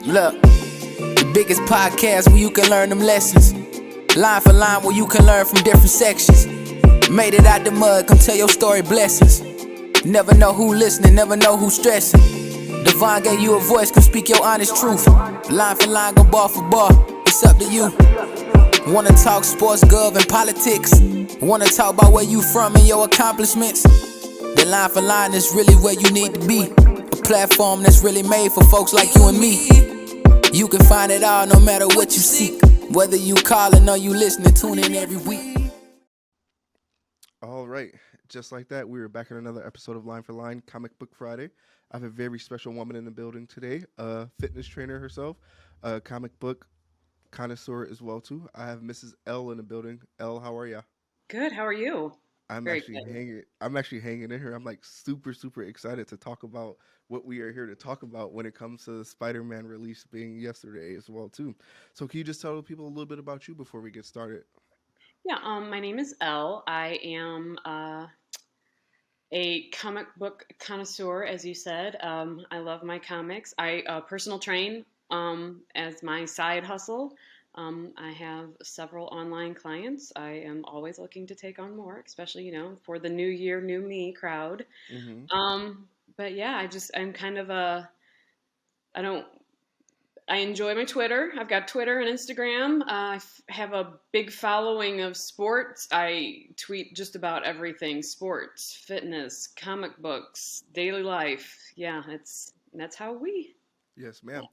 Look, the biggest podcast where you can learn them lessons. Line for line where you can learn from different sections. Made it out the mud, come tell your story, blessings. Never know who listening, never know who stressing. Devon gave you a voice, come speak your honest truth. Line for line, go bar for bar, it's up to you. Wanna talk sports, gov, and politics? Wanna talk about where you from and your accomplishments? The Line for Line is really where you need to be. A platform that's really made for folks like you and me. You can find it all no matter what you seek. Whether you calling or you listening, tune in every week. All right, just like that, we are back in another episode of Line for Line, Comic Book Friday. I have a very special woman in the building today, a fitness trainer herself, a comic book connoisseur as well too. I have Mrs. Elle in the building. Elle, how are ya? Good. How are you? I'm Very actually good. hanging. I'm actually hanging in here. I'm like super excited to talk about what we are here to talk about when it comes to the Spider-Man release being yesterday as well too. So can you just tell people a little bit about you before we get started? Yeah. My name is Elle. I am a comic book connoisseur, as you said. I love my comics. I personal train as my side hustle. I have several online clients. I am always looking to take on more, especially for the new year, new me crowd. Mm-hmm. Um, but yeah, I'm kind of a I don't I enjoy my Twitter. I've got Twitter and Instagram. Have a big following of sports. I tweet just about everything: sports, fitness, comic books, daily life. Yeah, that's how we. Yes, ma'am.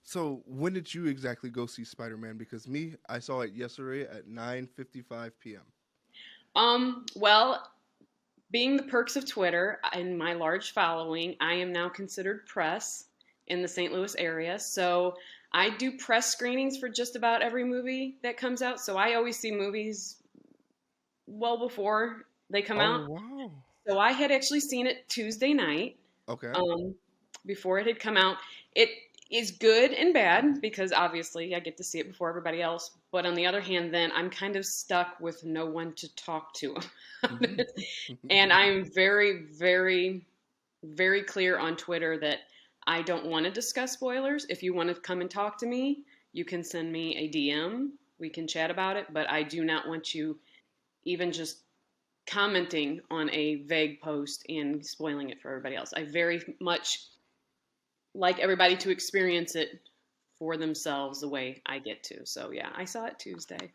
So when did you exactly go see Spider-Man? Because me, I saw it yesterday at 9:55 p.m. Well, being the perks of Twitter and my large following, I am now considered press in the St. Louis area. So I do press screenings for just about every movie that comes out. So I always see movies well before they come Oh out. wow. So I had actually seen it Tuesday night, Okay. um, before it had come out. It is good and bad because obviously I get to see it before everybody else. But on the other hand, then I'm kind of stuck with no one to talk to about Mm-hmm. it. And I'm very clear on Twitter that I don't want to discuss spoilers. If you want to come and talk to me, you can send me a DM. We can chat about it, but I do not want you even just commenting on a vague post and spoiling it for everybody else. I very much like everybody to experience it for themselves the way I get to. So yeah, I saw it Tuesday.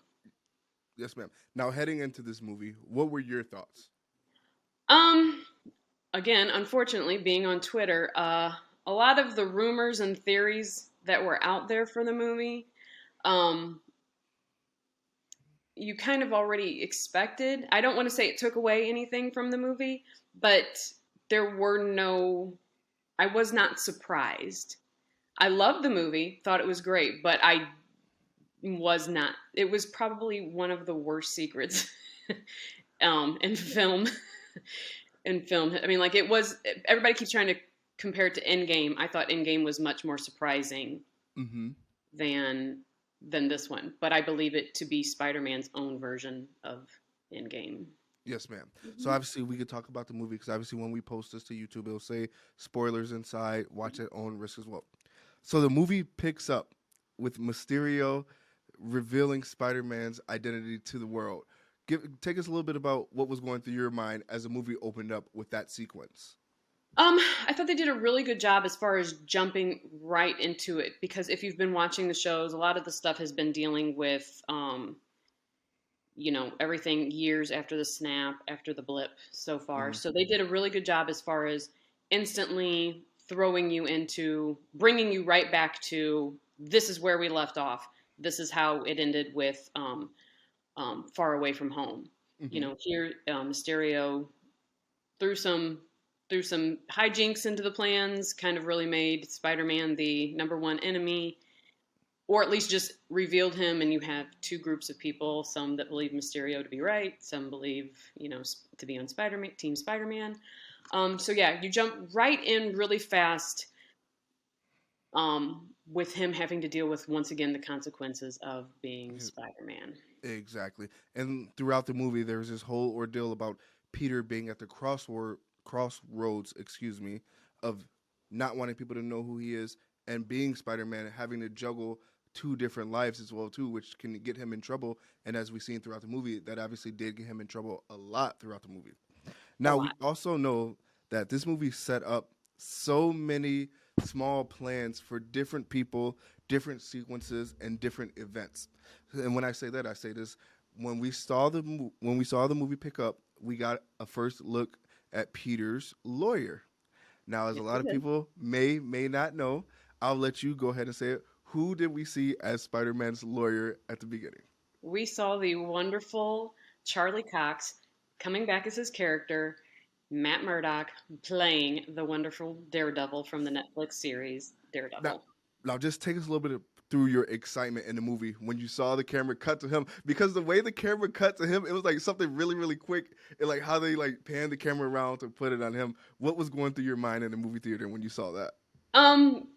Yes, ma'am. Now heading into this movie, what were your thoughts? Um, Again, unfortunately, being on Twitter, a lot of the rumors and theories that were out there for the movie, um, you kind of already expected. I don't want to say it took away anything from the movie, but there were no, I was not surprised. I loved the movie, thought it was great, but I was not. It was probably one of the worst secrets in film. In film, I mean, like it was. Everybody keeps trying to compare it to Endgame. I thought Endgame was much more surprising Mm-hmm. than than this one, but I believe it to be Spider-Man's own version of Endgame. Yes, ma'am. So Mhm. obviously we could talk about the movie because obviously when we post this to YouTube, it'll say spoilers inside. Watch at own risk as well. So the movie picks up with Mysterio revealing Spider-Man's identity to the world. Take us a little bit about what was going through your mind as the movie opened up with that sequence. I thought they did a really good job as far as jumping right into it because if you've been watching the shows, a lot of the stuff has been dealing with, everything years after the snap, after the blip so far. Mm-hmm. So they did a really good job as far as instantly throwing you into, bringing you right back to this is where we left off. This is how it ended with Far Away from Home. Mm-hmm. Here Mysterio threw some threw some hijinks into the plans, kind of really made Spider-Man the number one enemy, or at least just revealed him. And you have two groups of people: some that believe Mysterio to be right, some believe to be on Spider-Man, Team Spider-Man. So yeah, you jump right in really fast, with him having to deal with once again the consequences of being Spider-Man. Exactly. And throughout the movie, there was this whole ordeal about Peter being at the crossroads, excuse me, of not wanting people to know who he is and being Spider-Man, having to juggle two different lives as well too, which can get him in trouble. And as we've seen throughout the movie, that obviously did get him in trouble a lot throughout the movie. A Now we lot. also know that this movie set up so many small plans for different people, different sequences, and different events. And when I say that, I say this: when we saw the movie pick up, we got a first look at Peter's lawyer. Now, as a Yes, lot we of did. people may not know, I'll let you go ahead and say it. Who did we see as Spider-Man's lawyer at the beginning? We saw the wonderful Charlie Cox coming back as his character, Matt Murdock playing the wonderful Daredevil from the Netflix series Now, Daredevil. now just take us a little bit through your excitement in the movie when you saw the camera cut to him, because the way the camera cut to him, it was like something really, really quick, and like how they like panned the camera around to put it on him. What was going through your mind in the movie theater when you saw that? Um,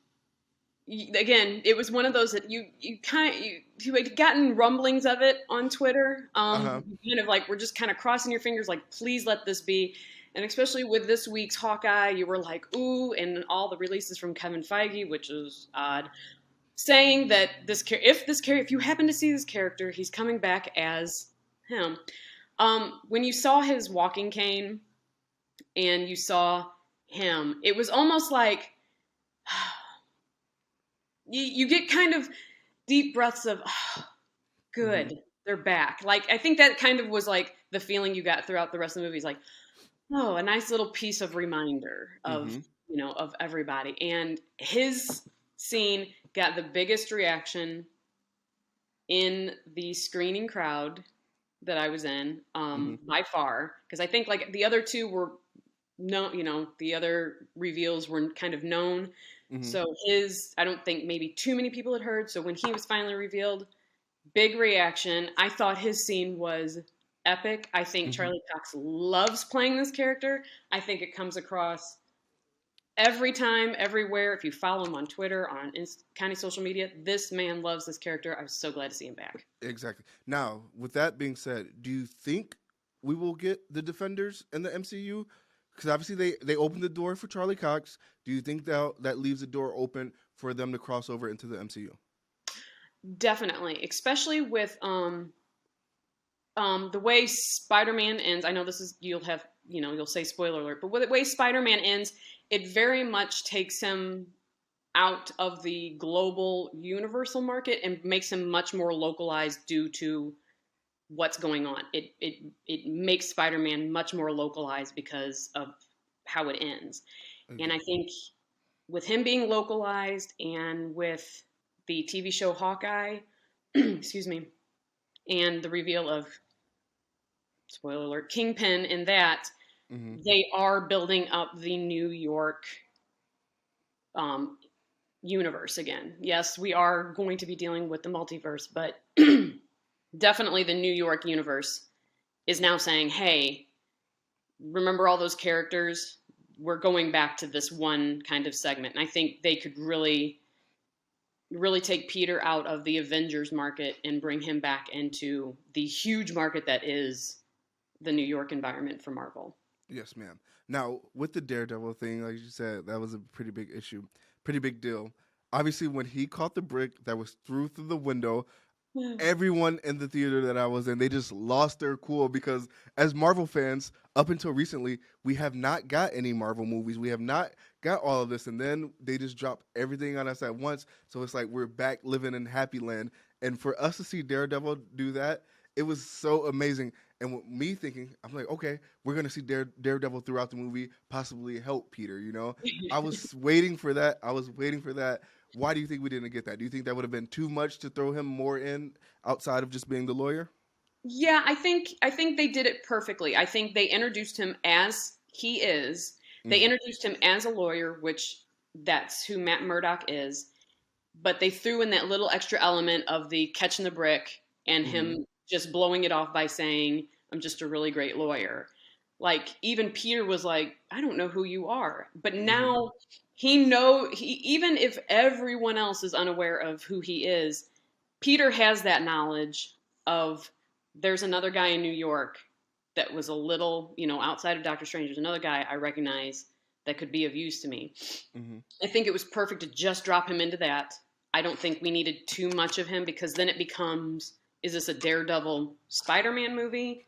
Again, it was one of those that you had gotten rumblings of it on Twitter. Uh huh. You kind of like were just kind of crossing your fingers, like please let this be. And especially with this week's Hawkeye, you were like ooh, and all the releases from Kevin Feige, which is odd, saying that if you happen to see this character, he's coming back as him. When you saw his walking cane and you saw him, it was almost like you get kind of deep breaths of oh, Mm-hmm. good, they're back. Like I think that kind of was like the feeling you got throughout the rest of the movie. Is like oh, a nice little piece of reminder of Mm-hmm. of everybody. And his scene got the biggest reaction in the screening crowd that I was in, Mm-hmm. by far, because I think like the other two were no, the other reveals were kind of known. Mm-hmm. So his, I don't think maybe too many people had heard. So when he was finally revealed, big reaction. I thought his scene was epic. I think Mm-hmm. Charlie Cox loves playing this character. I think it comes across every time, everywhere. If you follow him on Twitter, on county social media, this man loves this character. I was so glad to see him back. Exactly. Now, with that being said, do you think we will get the Defenders in the MCU? Because obviously they opened the door for Charlie Cox. Do you think that leaves the door open for them to cross over into the MCU? Definitely, especially with the way Spider-Man ends. I know this is you'll say spoiler alert, but with the way Spider-Man ends, it very much takes him out of the global universal market and makes him much more localized due to what's going on. It makes Spider-Man much more localized because of how it ends. And I Exactly. think with him being localized and with the TV show Hawkeye, excuse me, and the reveal of spoiler alert Kingpin in that, Mm-hmm. they are building up the New York um, universe again. Yes, we are going to be dealing with the multiverse, but definitely the New York universe is now saying, hey, remember all those characters? We're going back to this one kind of segment. And I think they could really, really take Peter out of the Avengers market and bring him back into the huge market that is the New York environment for Marvel. Yes, ma'am. Now, with the Daredevil thing, like you said, that was a pretty big issue, pretty big deal. Obviously, when he caught the brick that was through the window, everyone in the theater that I was in, they just lost their cool because as Marvel fans, up until recently, we have not got any Marvel movies. We have not got all of this, and then they just dropped everything on us at once. So it's like we're back living in Happy Land. And for us to see Daredevil do that, it was so amazing. And with me thinking, I'm like, okay, we're gonna see Daredevil throughout the movie, possibly help Peter. I was waiting for that. I was waiting for that. Why do you think we didn't get that? Do you think that would have been too much to throw him more in outside of just being the lawyer? Yeah, I think they did it perfectly. I think they introduced him as he is. They Mm-hmm. introduced him as a lawyer, which that's who Matt Murdock is. But they threw in that little extra element of the catching the brick and Mm-hmm. him just blowing it off by saying, "I'm just a really great lawyer." Like even Peter was like, "I don't know who you are," but Mm-hmm. now even if everyone else is unaware of who he is, Peter has that knowledge of there's another guy in New York that was a little, outside of Doctor Strange. There's another guy I recognize that could be of use to me. Hmm. I think it was perfect to just drop him into that. I don't think we needed too much of him because then it becomes, is this a Daredevil Spider-Man movie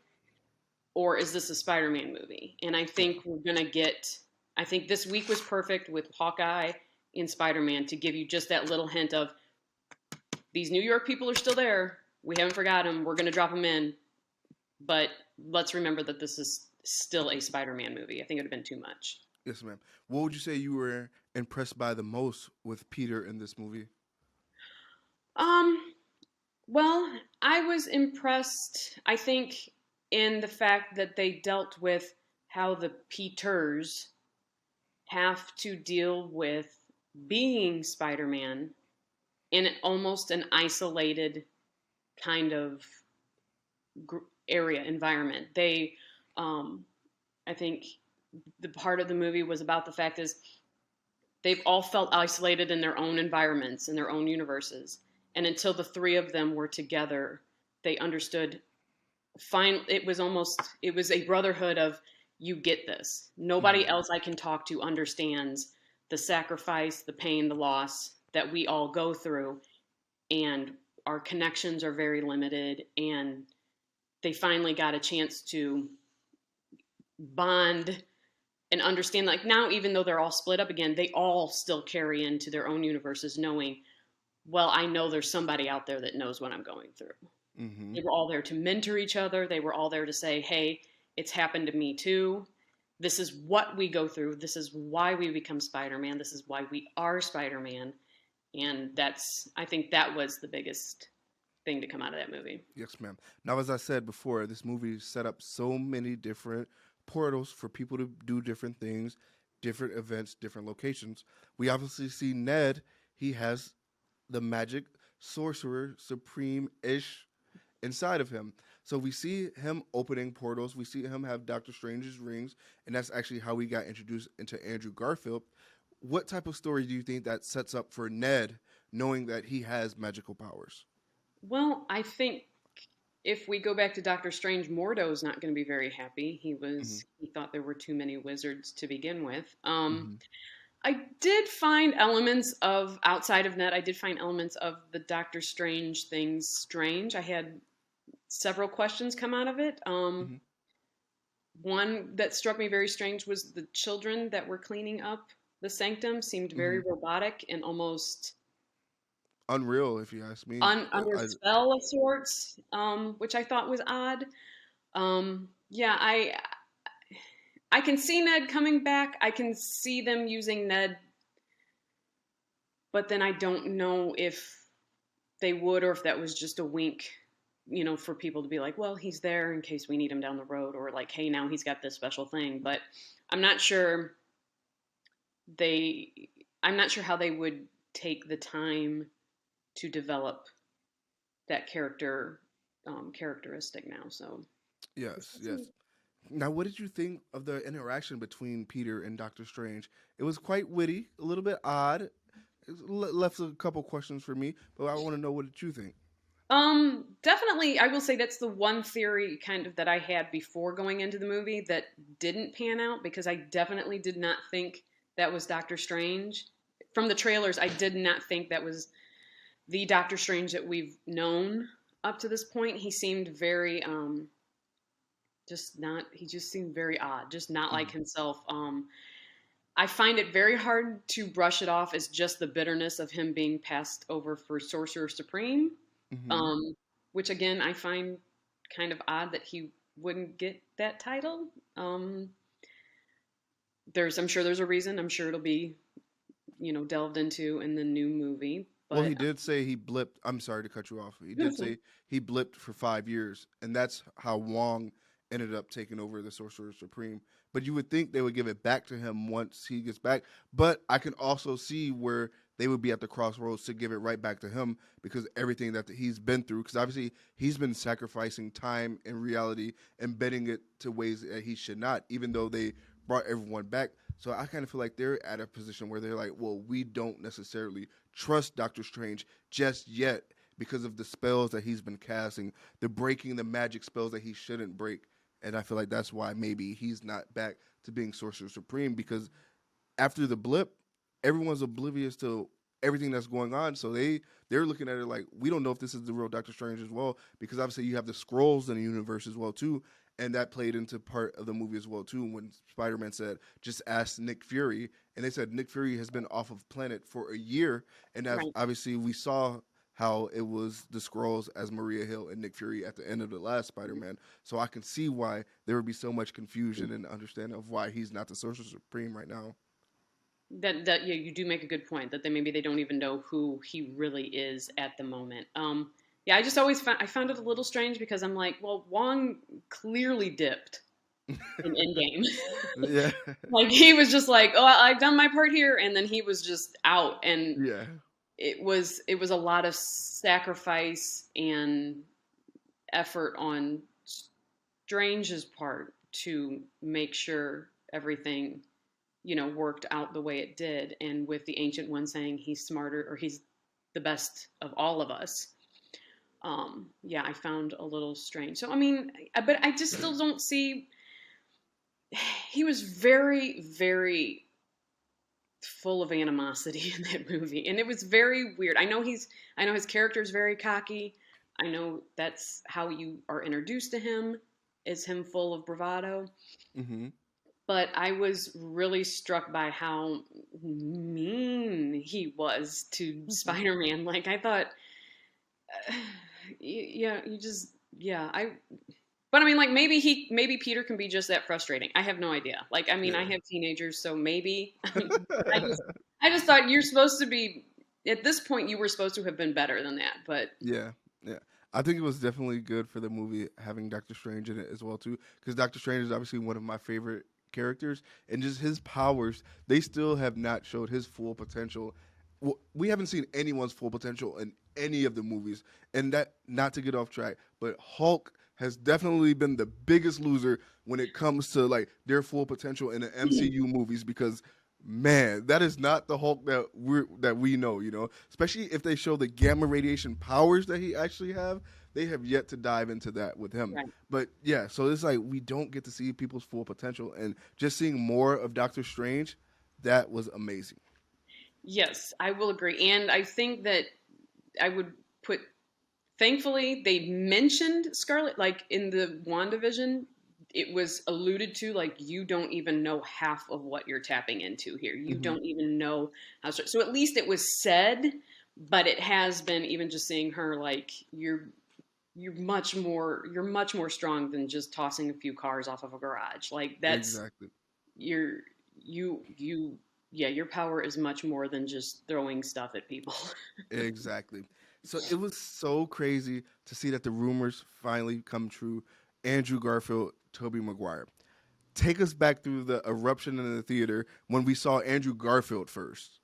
or is this a Spider-Man movie? And I Yeah. think we're going to get, I think this week was perfect with Hawkeye and Spider-Man to give you just that little hint of these New York people are still there. We haven't forgot them. We're going to drop them in. But let's remember that this is still a Spider-Man movie. I think it would have been too much. Yes, ma'am. What would you say you were impressed by the most with Peter in this movie? Um, well, I was impressed, I think, in the fact that they dealt with how the Peters have to deal with being Spider-Man in almost an isolated kind of area environment. Um, I think the part of the movie was about the fact is they've all felt isolated in their own environments, in their own universes. And until the three of them were together, they understood fine. It was a brotherhood of, you get this. Nobody Hmm. else I can talk to understands the sacrifice, the pain, the loss that we all go through. And our connections are very limited. And they finally got a chance to bond and understand, like, now, even though they're all split up again, they all still carry into their own universes knowing, well, I know there's somebody out there that knows what I'm going through. Hmm. They were all there to mentor each other. They were all there to say, hey, it's happened to me too. This is what we go through. This is why we become Spider-Man. This is why we are Spider-Man. And I think that was the biggest thing to come out of that movie. Yes, ma'am. Now, as I said before, this movie set up so many different portals for people to do different things, different events, different locations. We obviously see Ned. He has the magic sorcerer supreme ish inside of him. So we see him opening portals. We see him have Doctor Strange's rings, and that's actually how we got introduced into Andrew Garfield. What type of story do you think that sets up for Ned, knowing that he has magical powers? Well, I think if we go back to Doctor Strange, Mordo's not going to be very happy. Hmm. He thought there were too many wizards to begin with. Hmm. I did find elements of outside of Net. I did find elements of the Doctor Strange things strange. I had several questions come out of it. Hmm. One that struck me very strange was the children that were cleaning up the sanctum seemed very Hmm. robotic and almost Unreal, if you ask me. under spell of sorts, which I thought was odd. Yeah, I can see Ned coming back. I can see them using Ned, but then I don't know if they would or if that was just a wink, for people to be like, well, he's there in case we need him down the road, or like, hey, now he's got this special thing. But I'm not sure they I'm not sure how they would take the time to develop that characteristic now. So Yes, yes. Now, what did you think of the interaction between Peter and Doctor Strange? It was quite witty, a little bit odd. Left a couple questions for me, but I want to know what did you think? Definitely, I will say that's the one theory kind of that I had before going into the movie that didn't pan out because I definitely did not think that was Doctor Strange. From the trailers, I did not think that was the Doctor Strange that we've known up to this point. He seemed very, he just seemed very odd, just not like Hmm. himself. I find it very hard to brush it off as just the bitterness of him being passed over for Sorcerer Supreme, Hmm. um, which again I find kind of odd that he wouldn't get that title. Um, I'm sure there's a reason. I'm sure it'll be, delved into in the new movie. Well, But he did say he blipped. I'm sorry to cut you off. He did say he blipped for 5 years, and that's how Wong ended up taking over the Sorcerer Supreme. But you would think they would give it back to him once he gets back. But I can also see where they would be at the crossroads to give it right back to him because everything that he's been through. Because obviously he's been sacrificing time and reality and bending it to ways that he should not, even though they brought everyone back. So I kind of feel like they're at a position where they're like, well, we don't necessarily trust Doctor Strange just yet because of the spells that he's been casting, the breaking the magic spells that he shouldn't break. And I feel like that's why maybe he's not back to being Sorcerer Supreme because after the blip, everyone's oblivious to everything that's going on. So they're looking at it like, we don't know if this is the real Doctor Strange as well, because obviously you have the scrolls in the universe as well too, and that played into part of the movie as well too. When Spider-Man said, "Just ask Nick Fury," and they said Nick Fury has been off of planet for a year, and Right. obviously we saw how it was the scrolls as Maria Hill and Nick Fury at the end of the last Spider-Man. So I can see why there would be so much confusion and understanding of why he's not the Sorcerer Supreme right now. That yeah, you do make a good point that they don't even know who he really is at the moment. Yeah, I just always found I found it a little strange because I'm like, well, Wong clearly dipped in Endgame. Yeah, Like he was just like, oh, I've done my part here, and then he was just out, and yeah, it was a lot of sacrifice and effort on Strange's part to make sure everything worked out the way it did. And with the Ancient One saying he's smarter or he's the best of all of us, yeah, I found a little strange. So, I mean, but I just still don't see. He was very, very full of animosity in that movie, and it was very weird. I know his character is very cocky. I know that's how you are introduced to him, is him full of bravado. hmm But I was really struck by how mean he was to Spider-Man. Like I thought, yeah, you just, yeah, I. But I mean, like maybe Peter can be just that frustrating. I have no idea. Like, I mean, I yeah. have teenagers, so maybe. I just, I just thought you're supposed to be. At this point, you were supposed to have been better than that. But Yeah, yeah. I think it was definitely good for the movie having Doctor Strange in it as well too, because Doctor Strange is obviously one of my favorite characters, and just his powers, they still have not showed his full potential. We haven't seen anyone's full potential in any of the movies, and that, not to get off track, but Hulk has definitely been the biggest loser when it comes to like their full potential in the MCU movies, because man, that is not the Hulk that we know, especially if they show the gamma radiation powers that he actually have. They have yet to dive into that with him. right. But yeah, so it's like we don't get to see people's full potential, and just seeing more of Doctor Strange, that was amazing. Yes, I will agree, and I think that I would put. Thankfully, they mentioned Scarlet, like in the WandaVision. It was alluded to, like you don't even know half of what you're tapping into here. You hmm don't even know how. So at least it was said, but it has been even just seeing her like you're much more strong than just tossing a few cars off of a garage. Like that's Exactly. you're you yeah, your power is much more than just throwing stuff at people. Exactly. So it was so crazy to see that the rumors finally come true. Andrew Garfield, Tobey Maguire. Take us back through the eruption in the theater when we saw Andrew Garfield first.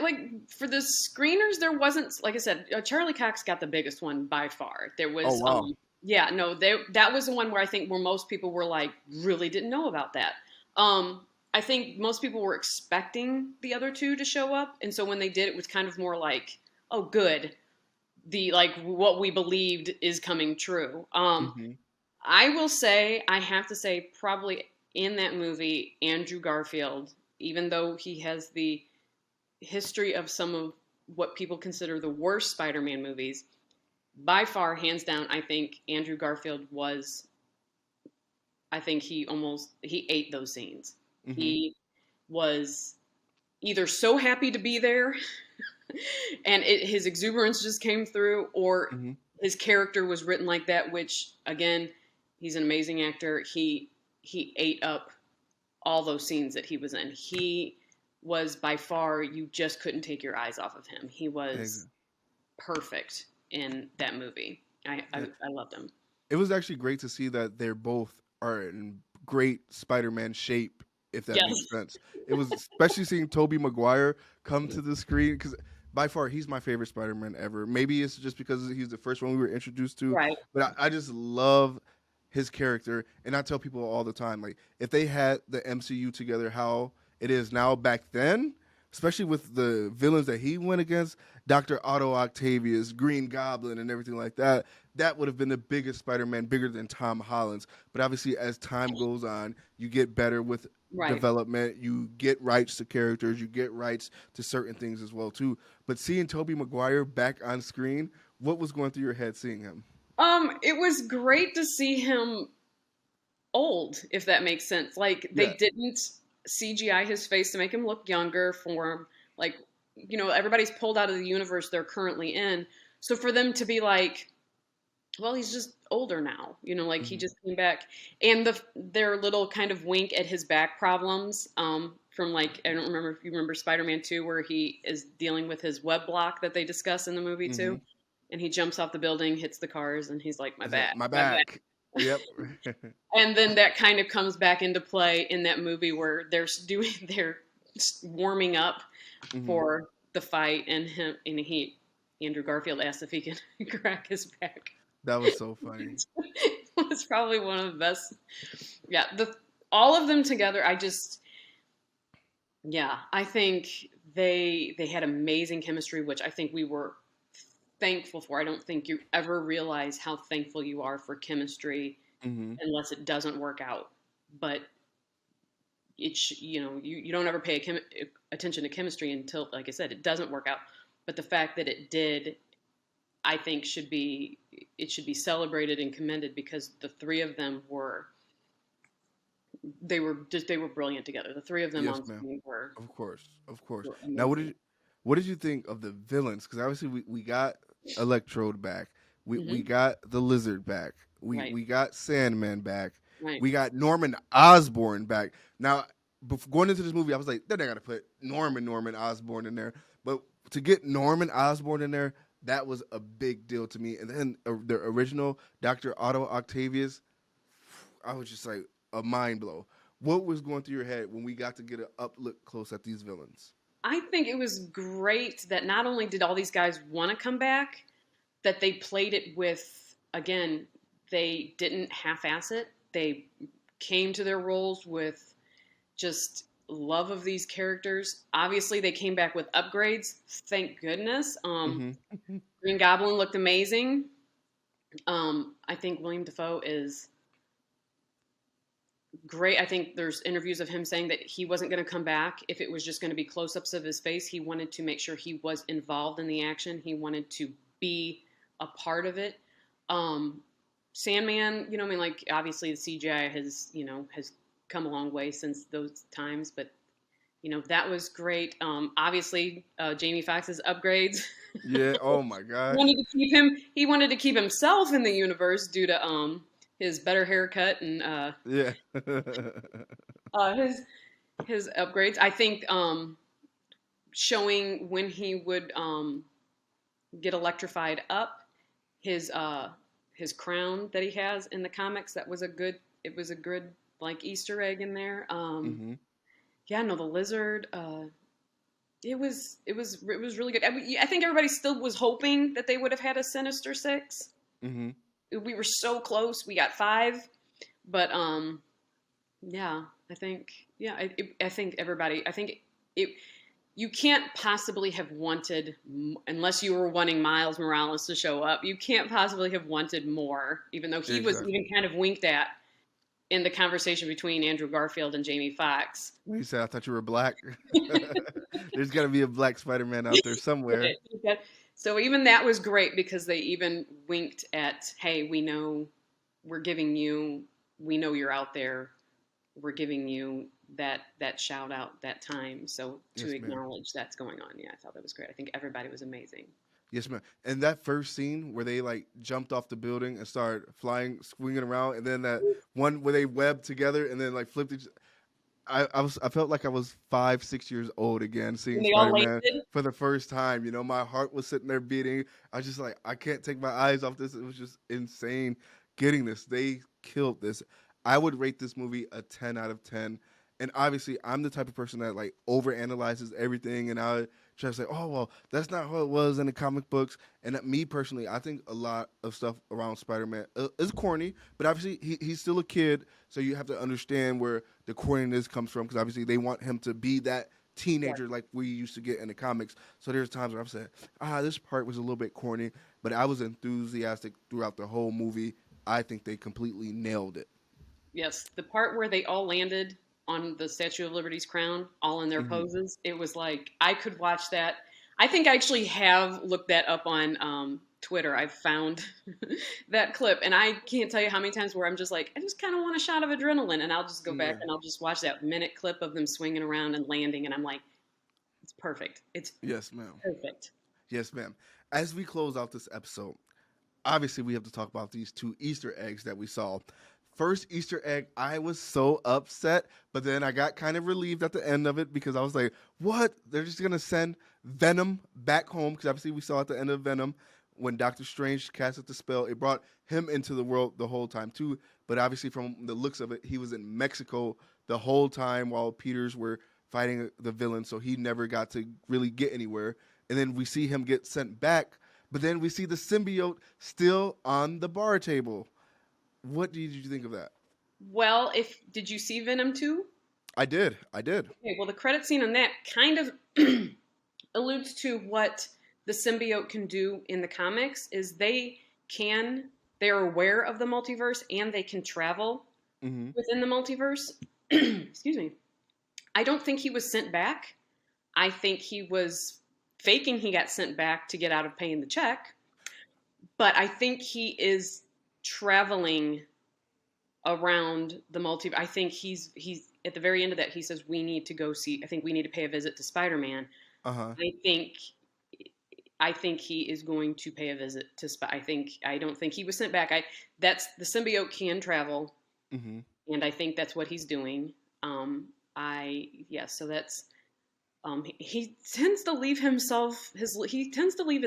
Like for the screeners, there wasn't, like I said, Charlie Cox got the biggest one by far. There Oh was, wow. yeah, no, that was the one where I think where most people were like, really didn't know about that. I think most people were expecting the other two to show up, and so when they did, it was kind of more like, oh, good, the like what we believed is coming true. hmm I will say, I have to say, probably in that movie, Andrew Garfield, even though he has the history of some of what people consider the worst Spider-Man movies, by far, hands down, I think Andrew Garfield was. I think he ate those scenes. hmm He was either so happy to be there, and his exuberance just came through, or hmm his character was written like that. Which again, he's an amazing actor. He ate up all those scenes that he was in. He was by far, you just couldn't take your eyes off of him. He was perfect in that movie. I loved him. It was actually great to see that they're both are in great Spider-Man shape, if that Yes. makes sense. It was especially seeing Tobey Maguire come to the screen, because by far he's my favorite Spider-Man ever. Maybe it's just because he's the first one we were introduced to, Right. but I just love his character. And I tell people all the time, like if they had the MCU together, how it is now back then, especially with the villains that he went against, Dr. Otto Octavius, Green Goblin, and everything like that, that would have been the biggest Spider-Man, bigger than Tom Holland's. But obviously, as time goes on, you get better with Right. development. You get rights to characters. You get rights to certain things as well too. But seeing Tobey Maguire back on screen, what was going through your head seeing him? It was great to see him old, if that makes sense. Like Yeah. they didn't CGI his face to make him look younger for him. Like, everybody's pulled out of the universe they're currently in. So for them to be like, well, he's just older now, like he Hmm. just came back. And their little kind of wink at his back problems, from like, I don't remember if you remember Spider-Man 2 where he is dealing with his web block that they discuss in the movie Hmm. too. And he jumps off the building, hits the cars, and he's like, It's like my my back. back. Yep. And then that kind of comes back into play in that movie where they're warming up Hmm. for the fight, and Andrew Garfield asked if he can crack his back. That was so funny. It was probably one of the best. Yeah, all of them together. I think they had amazing chemistry, which I think we were thankful for. I don't think you ever realize how thankful you are for chemistry Hmm. unless it doesn't work out. But you don't ever pay attention to chemistry until, like I said, it doesn't work out. But the fact that it did, I think should be celebrated and commended, because the three of them they were brilliant together. The three of them Yes, on ma'am. screen were, Of course, of course. were Now, amazing. what did you think of the villains? Because obviously we got Electrode back, we Hmm. got the Lizard back, Right, we got Sandman back, right. we got Norman Osborn back. Now, before going into this movie, I was like, they're not gonna put Norman Osborn in there, but to get Norman Osborn in there, that was a big deal to me. And then the original Doctor Otto Octavius, I was just like a mind blow. What was going through your head when we got to get an up look close at these villains? I think it was great that not only did all these guys want to come back, that they played it with, again, they didn't half-ass it. They came to their roles with just love of these characters. Obviously, they came back with upgrades. Thank goodness. Hmm. Green Goblin looked amazing. I think William Dafoe is great. I think there's interviews of him saying that he wasn't going to come back if it was just going to be close-ups of his face. He wanted to make sure he was involved in the action. He wanted to be a part of it. Um, Sandman, I mean, like obviously the CGI has come a long way since those times, but that was great. Obviously, Jamie Foxx's upgrades. Yeah. Oh my gosh. He wanted to keep himself in the universe due to his better haircut and Yeah. uh, his his upgrades. I think showing when he would get electrified up, his uh, his crown that he has in the comics. It was a good like Easter egg in there. Hmm. Yeah, no, the lizard. It was really good. I think everybody still was hoping that they would have had a Sinister Six. Hmm. We were so close. We got five, but yeah, I think everybody. I think it. You can't possibly have wanted, unless you were wanting Miles Morales to show up. You can't possibly have wanted more, even though he was Exactly. even kind of winked at in the conversation between Andrew Garfield and Jamie Foxx. When you said I thought you were black, there's got to be a black Spider-Man out there somewhere. So even that was great because they even winked at, hey, we're giving you, we know you're out there. We're giving you that shout out that time. So to Yes, ma'am. acknowledge that's going on, yeah, I thought that was great. I think everybody was amazing. Yes, ma'am. And that first scene where they like jumped off the building and started flying, swinging around, and then that one where they webbed together and then like flipped each. I felt like I was 5, 6 years old again, seeing When they all Spider Man landed, for the first time. You know, my heart was sitting there beating. I was just like, I can't take my eyes off this. It was just insane getting this. They killed this. I would rate this movie a 10 out of 10. And obviously, I'm the type of person that like overanalyzes everything, and I try to say, oh well, that's not how it was in the comic books. And me personally, I think a lot of stuff around Spider-Man is corny, but obviously he's still a kid, so you have to understand where the corniness comes from, because obviously they want him to be that yeah. teenager like we used to get in the comics. So there's times where I've said, this part was a little bit corny, but I was enthusiastic throughout the whole movie. I think they completely nailed it. Yes, the part where they all landed on the Statue of Liberty's crown, all in their Mhm. poses. It was like, I could watch that. I think I actually have looked that up on Twitter. I've found that clip, and I can't tell you how many times where I'm just like, I just kind of want a shot of adrenaline, and I'll just go back Yeah. and I'll just watch that minute clip of them swinging around and landing, and I'm like, it's perfect. It's Yes, ma'am. perfect. Yes, ma'am. As we close out this episode, obviously we have to talk about these 2 Easter eggs that we saw. First Easter egg, I was so upset, but then I got kind of relieved at the end of it because I was like, what? They're just going to send Venom back home? Because obviously we saw at the end of Venom when Doctor Strange casted the spell, it brought him into the world the whole time too. But obviously from the looks of it, he was in Mexico the whole time while Peters were fighting the villain, so he never got to really get anywhere. And then we see him get sent back, but then we see the symbiote still on the bar table. What did you think of that? Well, did you see Venom 2? I did. Okay, well, the credit scene on that kind of alludes to what the symbiote can do in the comics. Is they're aware of the multiverse and they can travel within the multiverse. Excuse me. I don't think he was sent back. I think he was faking he got sent back to get out of paying the check. But I think he is traveling around the multiverse. I think he's at the very end of that, he says, we need to pay a visit to Spider-Man. Uh-huh. I think he is going to pay a visit to I don't think he was sent back. The symbiote can travel, and I think that's what he's doing. So that's he tends to leave his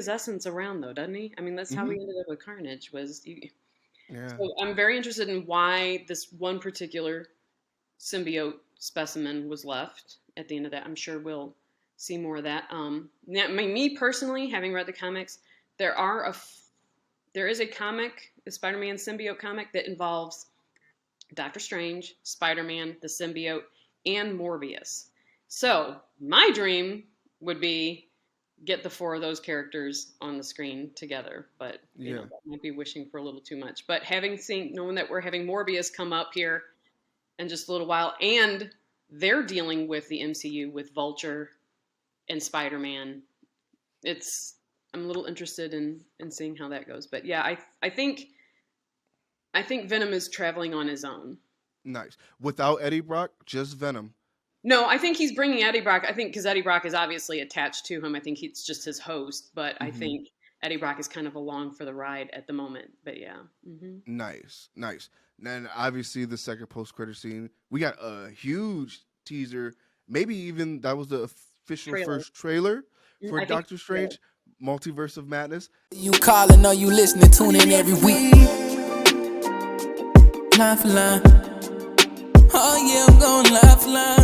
essence around, though, doesn't he? I mean, that's how we ended up with Carnage. So I'm very interested in why this one particular symbiote specimen was left at the end of that. I'm sure we'll see more of that. Me personally, having read the comics, there is a comic, a Spider-Man symbiote comic that involves Doctor Strange, Spider-Man, the symbiote, and Morbius. So my dream would be get the 4 of those characters on the screen together, but that might be wishing for a little too much. But knowing that we're having Morbius come up here in just a little while, and they're dealing with the MCU with Vulture and Spider-Man, I'm a little interested in seeing how that goes. But yeah, I think Venom is traveling on his own. Nice. Without Eddie Brock, just Venom. No, I think he's bringing Eddie Brock. I think because Eddie Brock is obviously attached to him. I think he's just his host. But I think Eddie Brock is kind of along for the ride at the moment. But yeah. Nice. Then obviously the second post-credit scene, we got a huge teaser. Maybe even that was the official first trailer for Doctor Strange, Multiverse of Madness. You calling or you listening, tune in every week. Line for line. Oh yeah, I'm going line for line.